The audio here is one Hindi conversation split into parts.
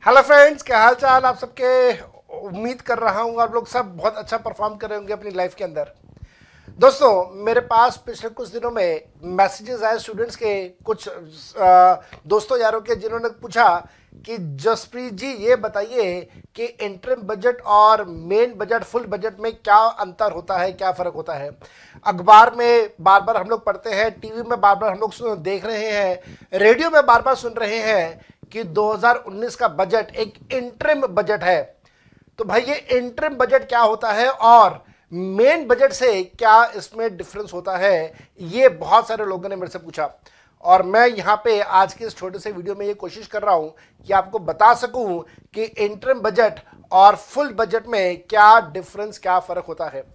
हेलो फ्रेंड्स, क्या हाल चाल आप सबके। उम्मीद कर रहा हूँ आप लोग सब बहुत अच्छा परफॉर्म कर रहे होंगे अपनी लाइफ के अंदर। दोस्तों, मेरे पास पिछले कुछ दिनों में मैसेजेस आए स्टूडेंट्स के, कुछ दोस्तों यारों के, जिन्होंने पूछा कि जसप्रीत जी ये बताइए कि इंटरिम बजट और मेन बजट फुल बजट में क्या अंतर होता है, क्या फ़र्क होता है। अखबार में बार बार हम लोग पढ़ते हैं, टीवी में बार बार हम लोग देख रहे हैं, रेडियो में बार बार सुन रहे हैं कि 2019 का बजट एक इंटरिम बजट है। तो भाई ये इंटरिम बजट क्या होता है और मेन बजट से क्या इसमें डिफरेंस होता है, ये बहुत सारे लोगों ने मेरे से पूछा। और मैं यहाँ पे आज के इस छोटे से वीडियो में ये कोशिश कर रहा हूँ कि आपको बता सकूँ कि इंटरिम बजट और फुल बजट में क्या डिफरेंस, क्या फ़र्क होता है।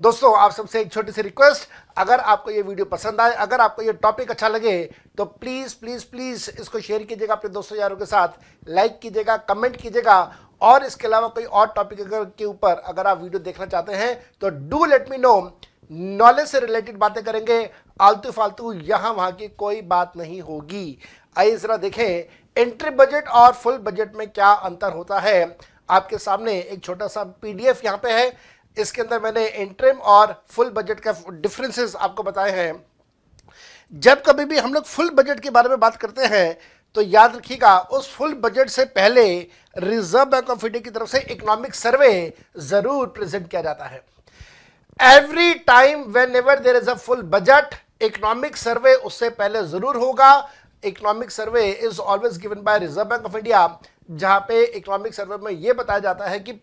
दोस्तों, आप सबसे एक छोटी सी रिक्वेस्ट, अगर आपको ये वीडियो पसंद आए, अगर आपको ये टॉपिक अच्छा लगे तो प्लीज़ प्लीज़ प्लीज़ इसको शेयर कीजिएगा अपने दोस्तों यारों के साथ, लाइक कीजिएगा, कमेंट कीजिएगा। और इसके अलावा कोई और टॉपिक के ऊपर अगर आप वीडियो देखना चाहते हैं तो do let me know. Knowledge से रिलेटेड बातें करेंगे, आलतू फालतू यहाँ वहाँ की कोई बात नहीं होगी। आइए जरा देखें एंट्री बजट और फुल बजट में क्या अंतर होता है। आपके सामने एक छोटा सा पीडीएफ यहाँ पे है, इसके अंदर मैंने इंटरिम और फुल बजट का डिफरेंसेस आपको बताए हैं। जब कभी भी हम लोग फुल बजट के बारे में बात करते हैं तो याद रखिएगा, उस फुल बजट से पहले रिजर्व बैंक ऑफ इंडिया की तरफ से इकोनॉमिक सर्वे जरूर प्रेजेंट किया जाता है। Every time when ever there is a full budget, economic survey उससे पहले जरूर होगा। Economic survey is always given by reserve bank of India, जहां पे इकोनॉमिक सर्वे में यह बताया जाता है कि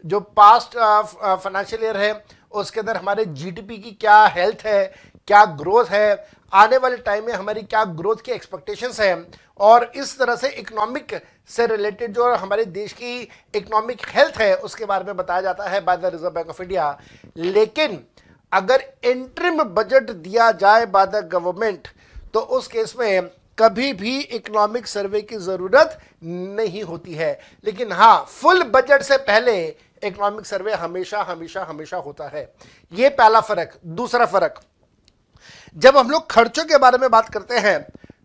जो पास्ट फाइनेंशियल ईयर है उसके अंदर हमारे जीडीपी की क्या हेल्थ है, क्या ग्रोथ है, आने वाले टाइम में हमारी क्या ग्रोथ की एक्सपेक्टेशंस है, और इस तरह से इकोनॉमिक से रिलेटेड जो हमारे देश की इकोनॉमिक हेल्थ है उसके बारे में बताया जाता है by the reserve bank of India. लेकिन अगर इंटरिम बजट दिया जाए बाय द गवर्नमेंट तो उस केस में कभी भी इकोनॉमिक सर्वे की जरूरत नहीं होती है। लेकिन हाँ, फुल बजट से पहले इकोनॉमिक सर्वे हमेशा हमेशा हमेशा होता है। यह पहला फर्क। दूसरा फर्क, जब हम लोग खर्चों के बारे में बात करते हैं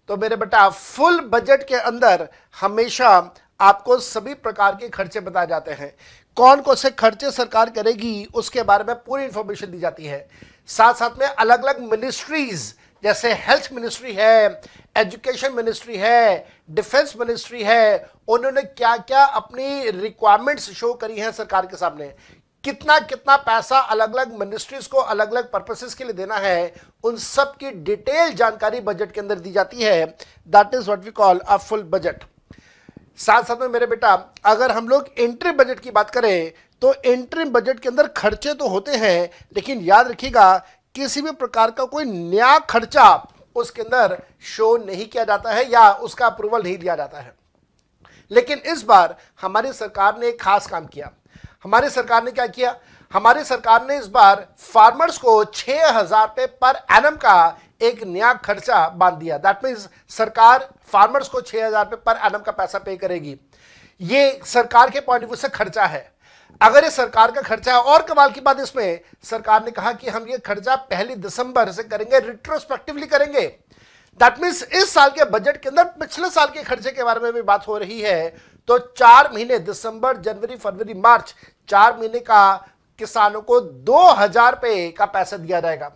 तो मेरे बेटा फुल बजट के अंदर हमेशा आपको सभी प्रकार के खर्चे बताए जाते हैं। कौन कौन से खर्चे सरकार करेगी उसके बारे में पूरी इंफॉर्मेशन दी जाती है। साथ साथ में अलग अलग मिनिस्ट्रीज, जैसे हेल्थ मिनिस्ट्री है, एजुकेशन मिनिस्ट्री है, डिफेंस मिनिस्ट्री है, उन्होंने क्या क्या अपनी रिक्वायरमेंट्स शो करी हैं सरकार के सामने, कितना कितना पैसा अलग अलग मिनिस्ट्रीज को अलग अलग पर्पसेस के लिए देना है, उन सब की डिटेल जानकारी बजट के अंदर दी जाती है। That is what we call a full budget. साथ साथ में मेरे बेटा, अगर हम लोग इंटरिम बजट की बात करें तो इंटरिम बजट के अंदर खर्चे तो होते हैं, लेकिन याद रखिएगा किसी भी प्रकार का कोई नया खर्चा उसके अंदर शो नहीं किया जाता है या उसका अप्रूवल नहीं दिया जाता है। लेकिन इस बार हमारी सरकार ने एक खास काम किया। हमारी सरकार ने क्या किया? हमारी सरकार ने इस बार फार्मर्स को 6,000 रुपये पर एनम का एक नया खर्चा बांध दिया। दैट मीन्स सरकार फार्मर्स को 6,000 रुपये पर एनम का पैसा पे करेगी। ये सरकार के पॉइंट ऑफ व्यू से खर्चा है। अगर ये सरकार का खर्चा है, और कमाल की बात इसमें, सरकार ने कहा कि हम ये खर्चा 1 दिसंबर से करेंगे, रिट्रोस्पेक्टिवली करेंगे। दैट मीन्स इस साल के बजट के अंदर पिछले साल के खर्चे के बारे में भी बात हो रही है। तो 4 महीने, दिसंबर, जनवरी, फरवरी, मार्च, 4 महीने का किसानों को 2,000 रुपये का पैसा दिया जाएगा।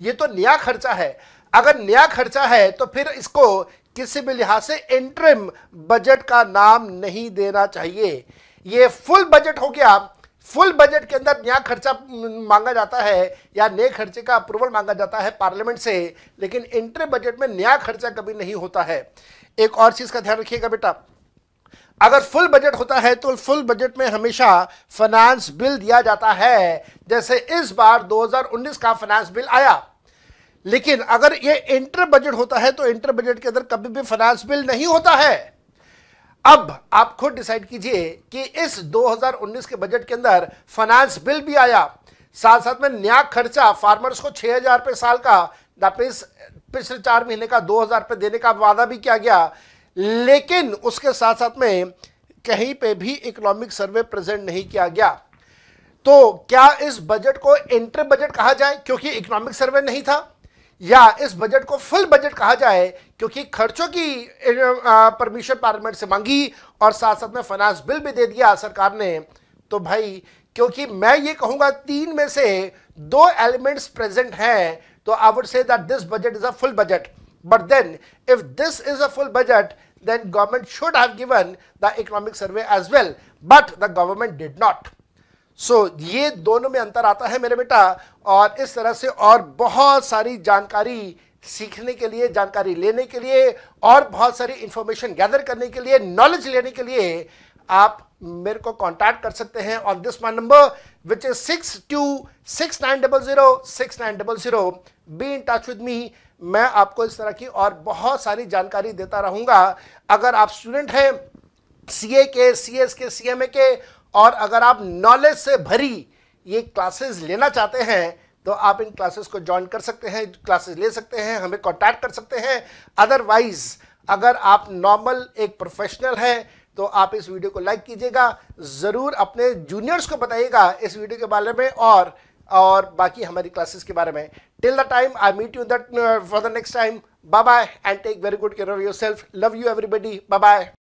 ये तो नया खर्चा है। अगर नया खर्चा है तो फिर इसको किसी भी लिहाज से इंटरिम बजट का नाम नहीं देना चाहिए। ये फुल बजट हो गया। फुल बजट के अंदर नया खर्चा मांगा जाता है या नए खर्चे का अप्रूवल मांगा जाता है पार्लियामेंट से, लेकिन इंटरिम बजट में नया खर्चा कभी नहीं होता है। एक और चीज का ध्यान रखिएगा बेटा, अगर फुल बजट होता है तो फुल बजट में हमेशा फाइनेंस बिल दिया जाता है। जैसे इस बार 2019 का फाइनेंस बिल आया। लेकिन अगर ये इंटर बजट होता है तो इंटर बजट के अंदर कभी भी फाइनेंस बिल नहीं होता है। अब आप खुद डिसाइड कीजिए कि इस 2019 के बजट के अंदर फाइनेंस बिल भी आया, साथ साथ में नया खर्चा फार्मर्स को 6,000 रुपये साल का, दैट मीन्स पिछले 4 महीने का 2,000 रुपये देने का वादा भी किया गया। लेकिन उसके साथ साथ में कहीं पे भी इकोनॉमिक सर्वे प्रेजेंट नहीं किया गया। तो क्या इस बजट को इंटर बजट कहा जाए क्योंकि इकोनॉमिक सर्वे नहीं था, या इस बजट को फुल बजट कहा जाए, क्योंकि खर्चों की परमिशन पार्लियामेंट से मांगी और साथ साथ में फाइनेंस बिल भी दे दिया सरकार ने। तो भाई क्योंकि मैं ये कहूंगा 3 में से 2 एलिमेंट्स प्रेजेंट हैं, तो I would say that this budget is a full budget. But then if this is a full budget, then government should have given the economic survey as well, but the government did not. So ये दोनों में अंतर आता है मेरे बेटा। और इस तरह से और बहुत सारी जानकारी सीखने के लिए, जानकारी लेने के लिए और बहुत सारी इंफॉर्मेशन गैदर करने के लिए, नॉलेज लेने के लिए आप मेरे को कांटेक्ट कर सकते हैं on this my number which is 6269006900। Be in touch with me. मैं आपको इस तरह की और बहुत सारी जानकारी देता रहूंगा। अगर आप स्टूडेंट हैं सीए के, सीएस के, सीएमए के, और अगर आप नॉलेज से भरी ये क्लासेस लेना चाहते हैं तो आप इन क्लासेस को ज्वाइन कर सकते हैं, क्लासेस ले सकते हैं, हमें कांटेक्ट कर सकते हैं। अदरवाइज अगर आप नॉर्मल एक प्रोफेशनल हैं तो आप इस वीडियो को लाइक कीजिएगा, ज़रूर अपने जूनियर्स को बताइएगा इस वीडियो के बारे में और बाकी हमारी क्लासेस के बारे में। Till the time I meet you that for the next time, bye bye and take very good care of yourself. Love you everybody, bye bye.